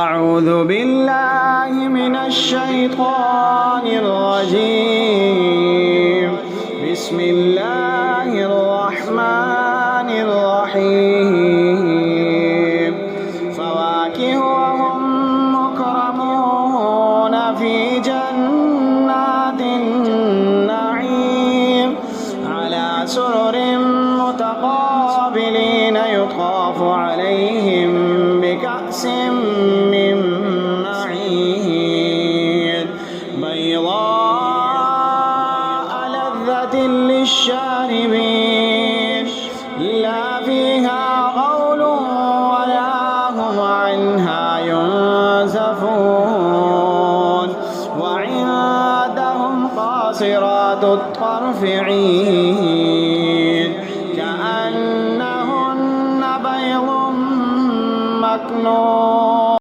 أعوذ بالله من الشيطان الرجيم. بسم الله الرحمن الرحيم. فواكه وهم مكرمون في جنات النعيم على سرر متقابلين يطاف عليهم بكأس من معين بيضاء لذة للشاربين لا فيها غول ولا هم عنها ينزفون وعندهم قاصرات الطرف عين.